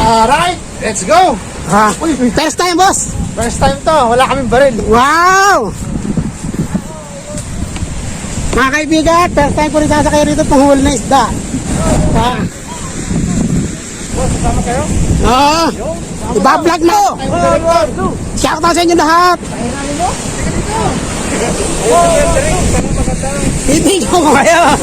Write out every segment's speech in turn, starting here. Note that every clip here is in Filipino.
Alright, let's go! Uy, first time, boss. First time to, wala kaming baril. Wow! Mga kaibigan, first time ko rin sasakay rito panghuli na isda. Boss, kasama kayo? Oo. Iba-vlog na. Shout out sa inyo lahat. Titigil ko kayo.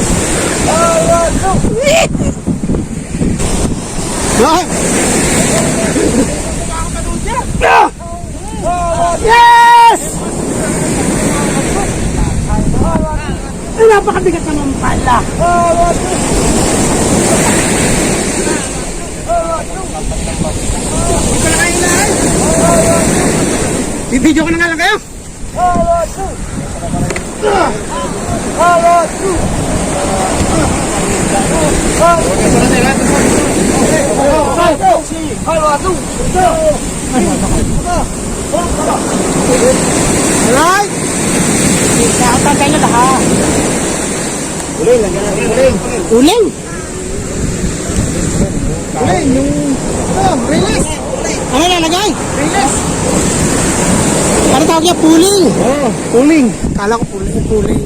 Yes! Ay, napakabigat naman pala. Bibidyo ko na nga lang kayo. Alright. Shoutout sa inyo lahat. Uling, lagyan natin uling. Uling. Uling, yung... release. Ano lalagay? Release. Ano tawag niya? Puling. Uling. Kala ko puling.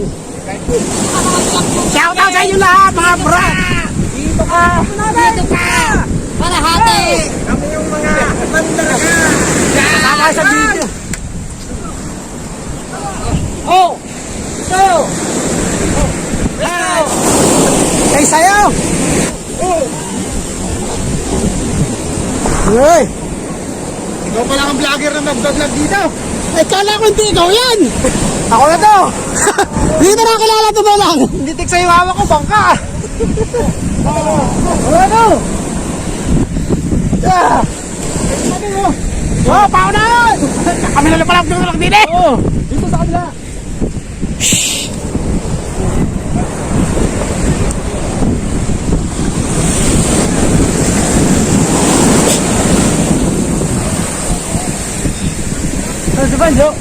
Shoutout sa inyo lahat, mga brad. Dito ka. Dito ka. Para hati. Kami yung mga mandaraga. Kasama sa video. Oh! Ito! Kay sayo. Uy. Ikaw pala ang vlogger na mag-vlog dito. Ay, kala ko hindi ikaw yan. Ako na to. Hindi na nakakilala to ba lang. Hindi tik sa'yo hawak ko, bangka. Ano? Yeah! Ano mo? Oh, paunan. Kami na pala tulog din eh. Oo, dito sa kanila. Ano si Banjo?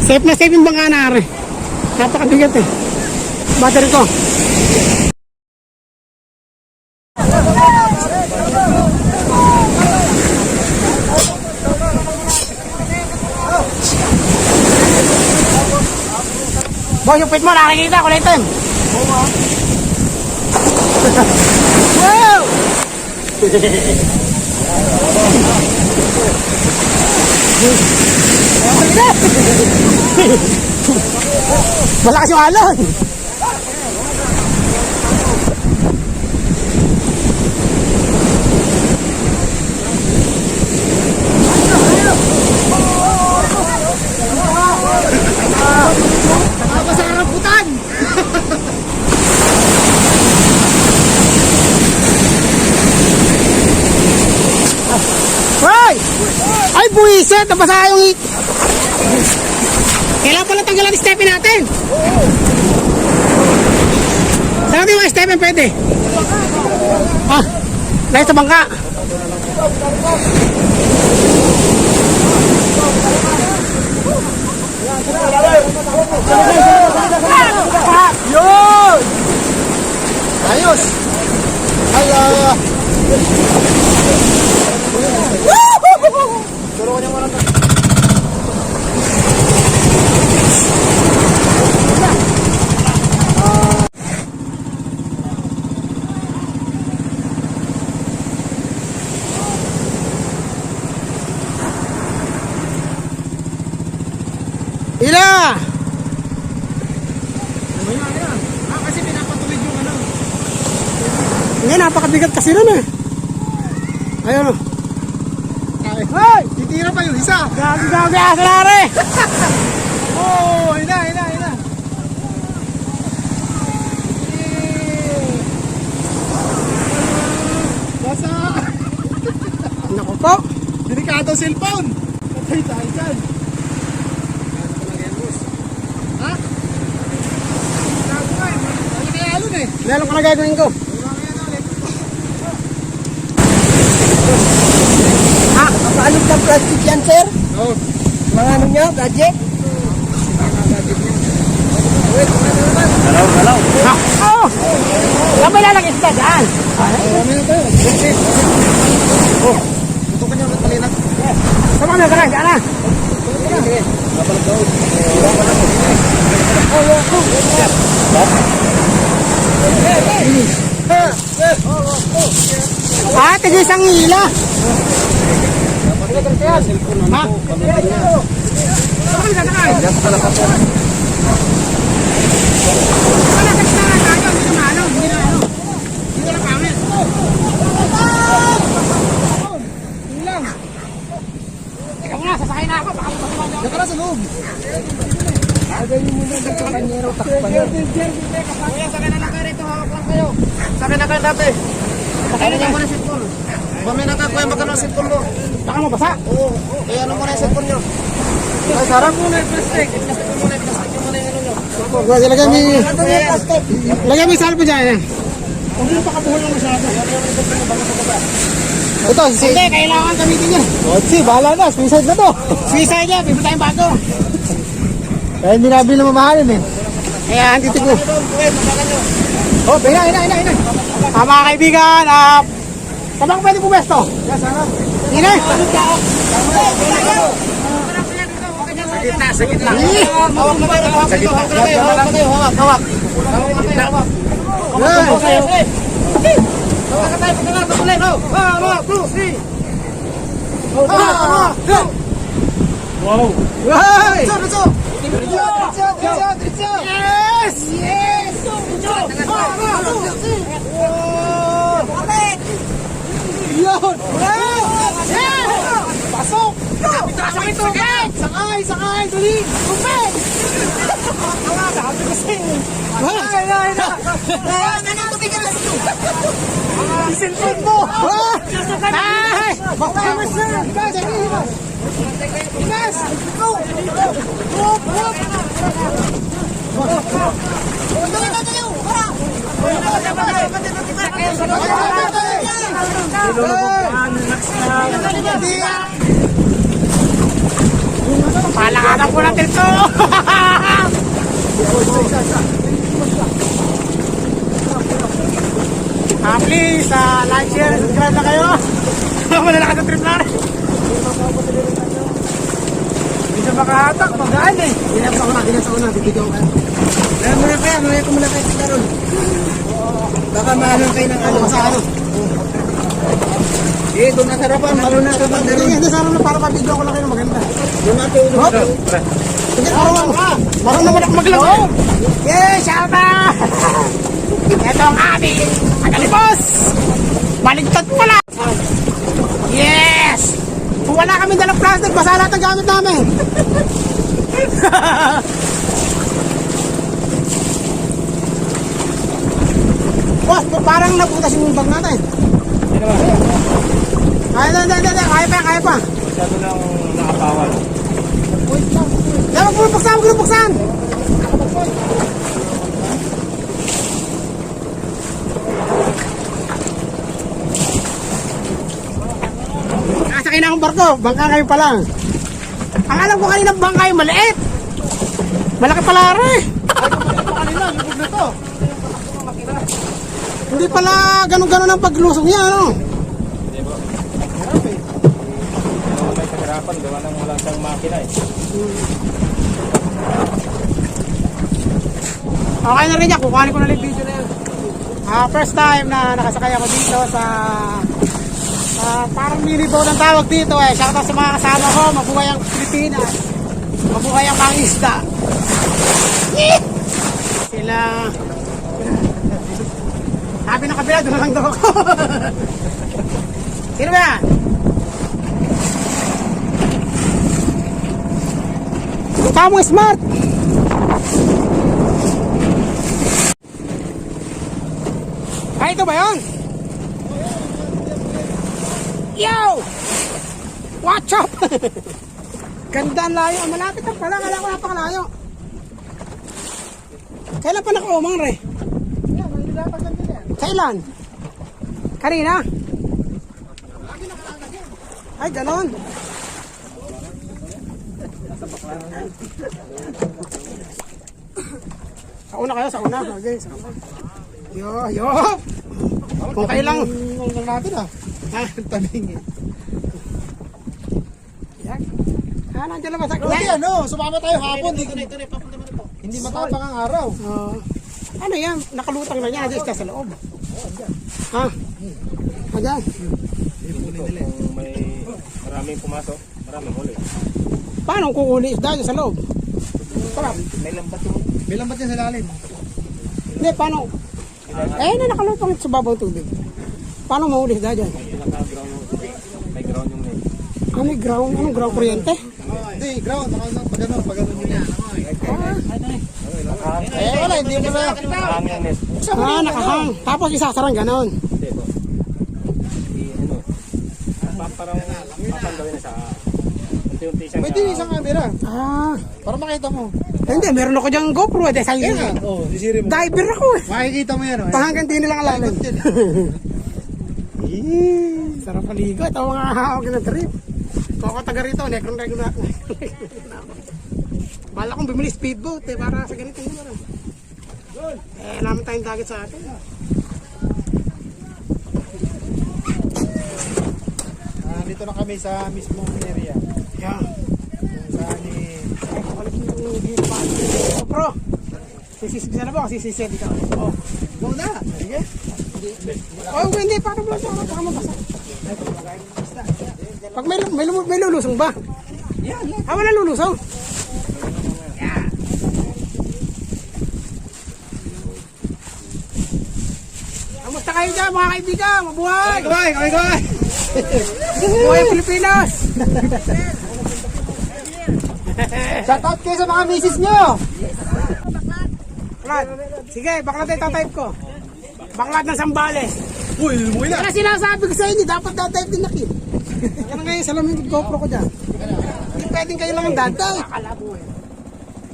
Safe na safe yung bangka na rin. Napakabigat eh. Battery ko. Boss, yung pit mo, nakikita ko na item. Wow! Malakas yung alon. Sa rambutan! Hoy! Ay, buwisit! Napasa yung... Kailangan pala tanggalan ang stepin natin. Saan natin yung stepin pwede? Dahil sa bangka. Yun! Ayos! Hala! Turuan niyo muna. Ila! Kasi pinapatuwid yung ano. Hindi, napakabigat kasi nun eh. Ayun o. Ay! Titira pa yung isa! Gagi, asalari! Oh! Hina! Basa! Naku po. Delikado cellphone! Patay tayo dyan! Ha? Ano kaya alon eh? Lalo ko na gagawin ko. Paano ng plastic yan, sir? Oo. mga ano nyo, gadget. Galaw. Oo! Saan ba ilalagay isda dyan? Marami na tayo. Oh, ito ka niya, talina. Saan ba ilalagay? Dyan na! Sige, babalik daw. Tigil isang hila! Ha? Saan ba ilalagay? Diyan ka na sa loob. Agay niyo muna ng kanyero, takpan niyo. Kuya, sakay na kayo rito, hawak lang kayo. Sakay na kayo dati. Sakay na niyo muna yung cellphone. Bami na ka, kuya, magkano ang cellphone mo? Baka mabasa. Oo, kaya ano muna yung cellphone niyo. Ay, sarap muna yung plastic. Plastic mo muna yung ano niyo. Kuya, lagay mo lagay mo yung salpo dyan. Huwag mo pakabuhol lang masyado. Ito, si... Hindi, kailangan gamitin niya. Otsi, bahala na. Suicide na to. Suicide niya, bibig tayong bago. Kaya hindi nabili na mamahalin eh. Kaya, antiti ko. Oh, ina. Mga kaibigan, sabang pwede pumesto? Yes, sana. Ina! Sa gitna. Hawak na kayo, hawak na kayo, hawak. Hawak ka tayo, pagkakas, patuloy. 1, 2, 3. Wow. Diretso. Yes! Yes! Yun. Pasok! Sakay tubig! Sakay! Dali! Tubig! Sabi kasi. Isinpon mo! Ay! Imas na. Inas! Go! Palakanan po natin ito! Please, like, share, subscribe na kayo. Malalakas ang trip na rin. Hindi siya makahatak, magaan eh. Ginasa ko na, bibigyan ko kayo. Mamaya ko muna kayo sa karon. Baka maalang kayo ng ano sa ano. Eh, doon na sarapan, marunong na sarapan. Hindi, sarap na para mabigyan ko lang kayo ng maganda. Doon natin ulo. Marunong naman ako maglago. Yes, shout out! Ito ang aming Agalipos! Baligtad pala! Yes! Kung wala kami dalang plastic, basa lahat ang gamit namin. Boss, parang nabutas yung bag natin. Hindi naman. Kaya pa. Masyado lang nakapawal. Dapat mo buksan! Sakay na akong barko, bangka kayo pa lang. Ang alam ko kaninang bangka yung maliit. Malaki pala rin. Kanina, lubog na to. Hindi pala ganun-ganun ang paglusong niya, ano? May kahirapan, gawa ng wala siyang makina eh. Okay na rin yan, kukuhanin ko na lang yung video na yan. First time na nakasakay ako dito sa parang mini boat ang tawag dito eh. Shoutout sa mga kasama ko, mabuhay ang Pilipinas. Mabuhay ang mga isda. Sila... Sabi ng kabila, doon na lang daw ako. Sino ba yan? Tamang smart! Ay, ito ba yun? Yo! Watch up! Ganda ang layo. Malapit na pala. Kala ko napakalayo. Kailan pa nakaumang, Re? Kailan? Kanina? Ay, ganon. Sa una kayo, sa una. Okay, sa una. Yo. Kung kailang... Ang natin ah. Ha? Tabing eh. Yan. Nandiyan naman sa... Kasi ano, sumama tayo hapon. Hindi matapang ang araw. Ano yan? Nakalutang na niya. Nandiyan sa loob. Ha? Ayan. Kung may maraming pumasok, maraming huli. Paano kukunin isda dyan sa loob? May lambat yung May lambat yan sa lalim. Hindi, paano? Nakalutang sa babaw tubig. Paano mahuli isda dyan? pinaka-ground yung may ground yung net. May ground? Anong ground kuryente? Hindi, ground. Pag ano yun yan. Wala, hindi mo na. Marami ang net. Nakahang. Tapos isasarang ganon. Hindi po. Parang papandawin na sa unti-unti siyang Pwede isang camera. Para makita mo. Hindi, meron ako dyan GoPro. Sa'yo Kaya nga. Oo, sisiri mo. diver ako eh. Makikita mo yan. Hanggang di nilang alalim. Sarap paligo. Ito ang mga hawak na trip. Kung ako taga rito, nekrong na. Bala kong bumili speedboat para sa ganitong lugar. Namin tayong dagat sa atin. Dito na kami sa mismong area. Yan. Saan ni... Bro, sisisig na ba? Sisisig ka. Go na! Sige. Hindi. Paano ba ito? Baka mabasa. Pag may lulusong ba? Yan. Wala lulusong. Kamusta kayo dyan mga kaibigan? Mabuhay! Kaway! Mabuhay ang Pilipinas! Shoutout kayo sa mga misis nyo! Baklat. Sige, baklat ay tatype ko. Baklat ng Sambales. Uy, umuwi na! Kaya sinasabi ko sa inyo, dapat tatype din na kid. Yan ngayon, salamin yung GoPro ko dyan. Hindi pwedeng kayo lang ang datype.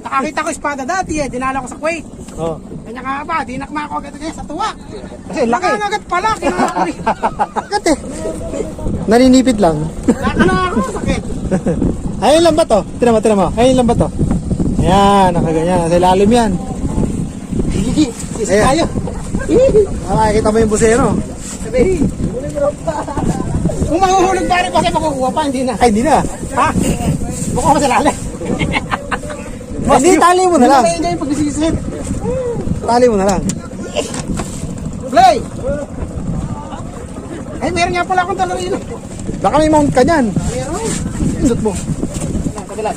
Nakakita ko espada dati dinala ko sa Kuwait. Oh. Kanya ka ba, di nakma ako agad sa tuwa. Kasi laki. Nakakagat pala, kinuha ko rin. Agad eh. Naninipit lang. Naka na ako, sakit. Ayun lang ba to? Tira mo. Ayun lang ba to? Ayan, nakaganyan. Nasa ilalim yan. Sisi tayo. Makikita mo yung busero. Kung mahuhulog pa rin kasi makukuha pa, hindi na. Ay, hindi na. Ha? Buka ko sa lalim. Hindi, tali mo na lang. Hindi yung pagsisisit. Tali mo na lang. Play! Ay, meron nga pala akong talawin. Baka may mount ka dyan. Meron. Indot mo. Kabila.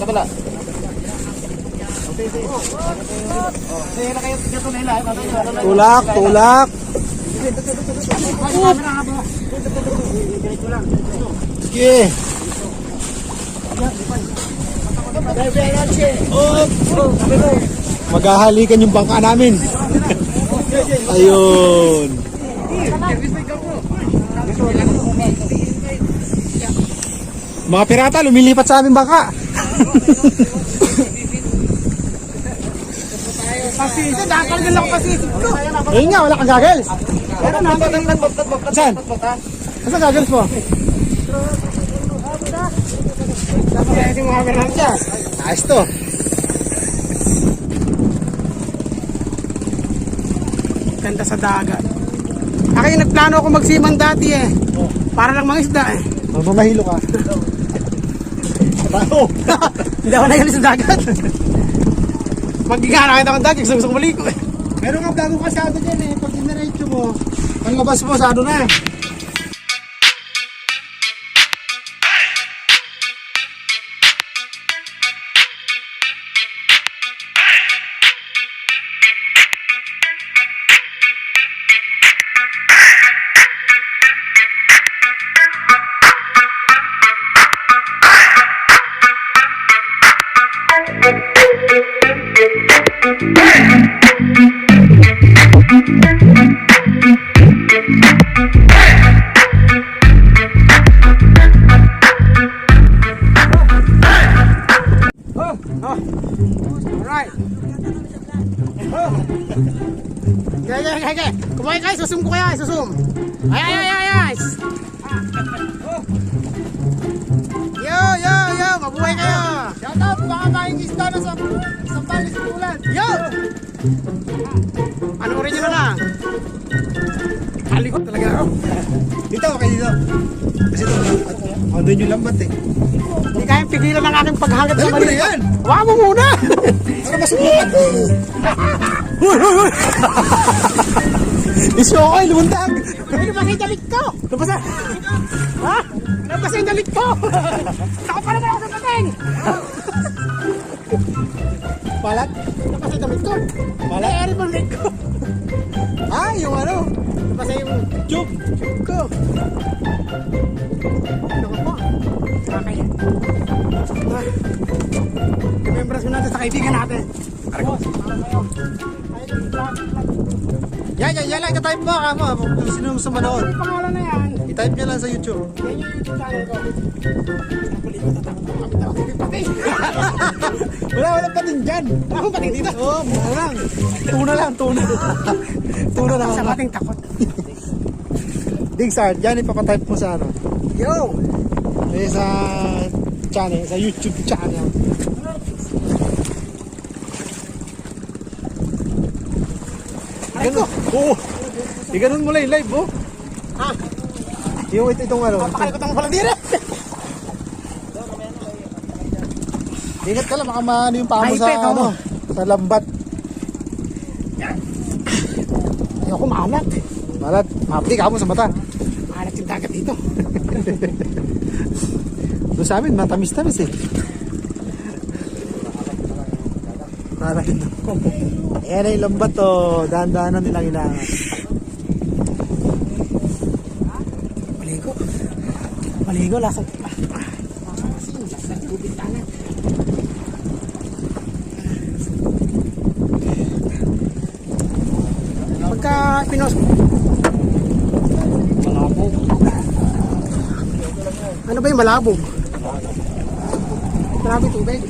Tulak. Sige. Maghahalikan yung bangka namin. Ayun. Mga pirata lumilipat sa aming bangka. Pasisi, dapat lang ako pasisi ko. Ayun nga, wala kang goggles. Pero natin. Saan? Saan goggles mo? Kaya yung mga meron dyan. Ayos to. Ganda sa dagat. Ako yung nagplano ako magsiman dati para lang mga isda Mamahilo ka. Tao. Hindi ako nahili sa dagat. Magigana kita ng dagat, gusto ko maligo Meron nga bagong kasado dyan Pag diniretso mo, ang labas mo sa ano na. Alright. Okay. Kumain kayo, susum ko kayo, susum. Ay. Yo, mabuhay kayo. Shout out mga ka sa Sambales Tulan. Yo! Ano original na? Alikot talaga ako. Dito, okay dito. Kasi ito, doon yung lambat eh. Hindi kayang pigilan ng aking paghanggat sa Dali mo na balik. yan! Huwag mo muna! Saka masubukan. Isyo ko, lumundag. Ano ba yung dalit ko? Ano ba sa? Ha? Ano ba yung dalit ko? Ako pa naman ako sa pating! Palat? Ano ba yung dalit ko? Palat? Ay, bang leg ko? Ah, yung ano? Ano ba yung Tube. tube ko? Ano ka po? Kakaya. Remembers mo natin sa kaibigan natin. Boss, para kayo. Yan lang, ka-type mo, kamo. Kung sino gusto manood. Ano yung pangalan na yan? I-type nyo lang sa YouTube. Yan yung YouTube channel ko. Napuli ko tatakot ako. Kapit ako sa pating. Wala pa din dyan. Wala akong pating dito. Oo, muna lang. Tuna lang, tuna. Tuna lang. Sa pating takot. Dig Sard, yan ipapatype mo sa ano. Yo! Eh, sa channel, sa YouTube channel. Aray ko! Oo. Ganun mo lang yung live, oh. Ha? Yung itong ano. Papakalikot ang paladira. Ingat ka lang, baka maano yung paa mo sa Maipit, ano. Sa lambat. Ayoko maalat. Malat, mapdi ka mo sa mata. Maalat yung dagat dito. Doon sa amin, matamis-tamis eh. Malat ito. Ayan na yung lambat to. Dahan-dahanan nilang inaangat. Maligo. Maligo, lasang pa. Lasang tubig tangat. Pagka pinos... Malabo. Ano ba yung malabog? Malabog tubig?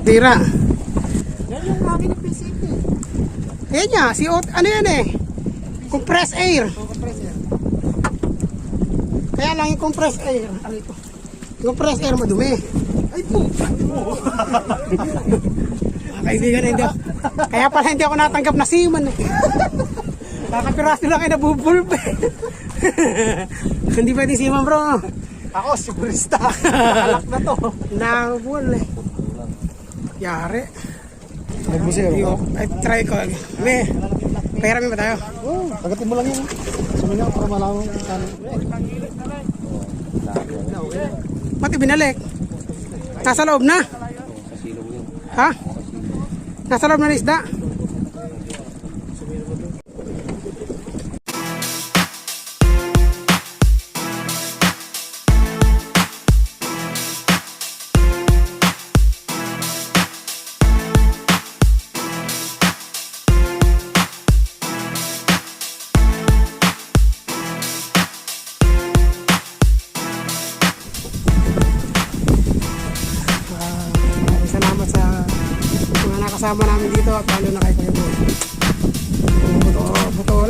Tira. Yan yung akin ng PCP. Yan niya, ano yan eh? Compressed air. Kaya lang yung compressed air. Ano ito? Yung compressed air madumi. Ay po. Mga kaibigan, hindi ako. Kaya pala hindi ako natanggap na seaman eh. Kakapiraso lang kayo nabubulbe. Hindi pwede seaman bro. Ako, sigurista. Nakalak na to. Nabubul eh. Yari. Nagmuseo. Ay, try ko. May, pera ba tayo? Oo, tagatin mo lang yun. Sumingaw para malaman. Pati binalik. Nasa loob na. Ha? Nasa loob na ng isda. Salamat sa mga nakasama namin dito at lalo na kay Kuya Boy. Buto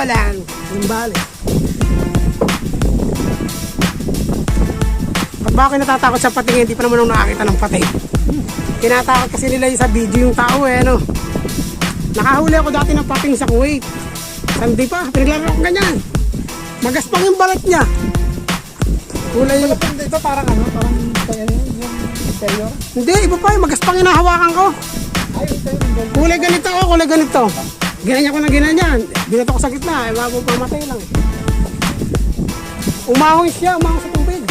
lang. Yung bali. At ba ako natatakot sa pating? Hindi pa naman ako nakakita ng pating. Tinatakot kasi nila yung sa video yung tao eh, no? Nakahuli ako dati ng pating sa Kuwait. Sandi pa, pinaglaro ako ganyan. Magaspang yung balat niya. Kulay yung... Ito parang ano, parang yung interior. Hindi, iba pa yung magaspang yung nahawakan ko. Ay, ito yung Kulay ganito ako, kulay ganito. Ginanya ko na ginanyan. Binato ko sa gitna, eh, bago pamatay lang. Umahon siya, umahon sa tubig.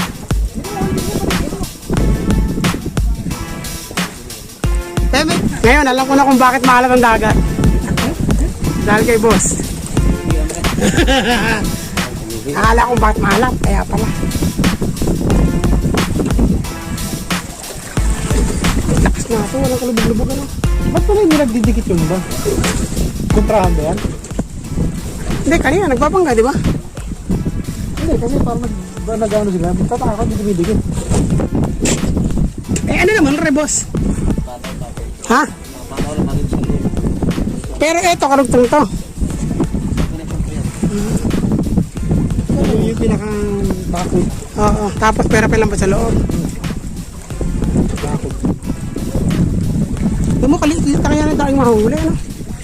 Teme, ngayon alam ko na kung bakit maalat ang dagat. Dahil kay boss. Akala ko bakit maalat, kaya pala. Lakas na ito, walang kalubog-lubog ano. ba't pala hindi nagdidikit yun ba? Kontrahan ba yan? Hindi, kanina nagbabangga, di ba? Hindi, kasi parang nag-ano sila. Tataka ko, hindi dumidikit. Eh ano naman, rebos? Ha? Pero eto, karugtong to. Yung pinakang bakod. Oo, tapos pera pa lang pa sa loob. Bakod. Yung mo, kaliit-liit na kaya na daing mahuli, ano?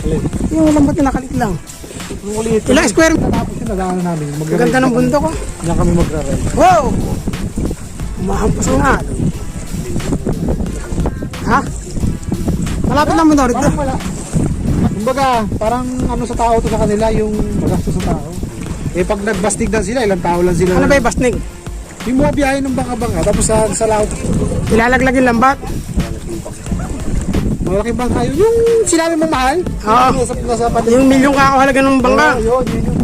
Alin? Yung lambat na nakaliit lang. Yung ulit. Ilang square? Tapos yung nag-ano namin. Ang ganda ng bundok, oh. Diyan kami magra-rent. Wow! Umahampas ang nga. Ha? Malapit lang mo daw rito. Parang wala. Kumbaga, parang ano sa tao to sa kanila, yung magastos sa tao. Eh pag nagbastig na sila, ilang tao lang sila. Ano ba yung basnig? Yung mga biyahe ng bangka-bangka, tapos sa laot. Ilalaglag yung lambat? Malaking bangka yun. Yung sinabi mo mahal? Oo. Nasa paligid. Yung milyong kakahalaga ng bangka. Oo, yun yung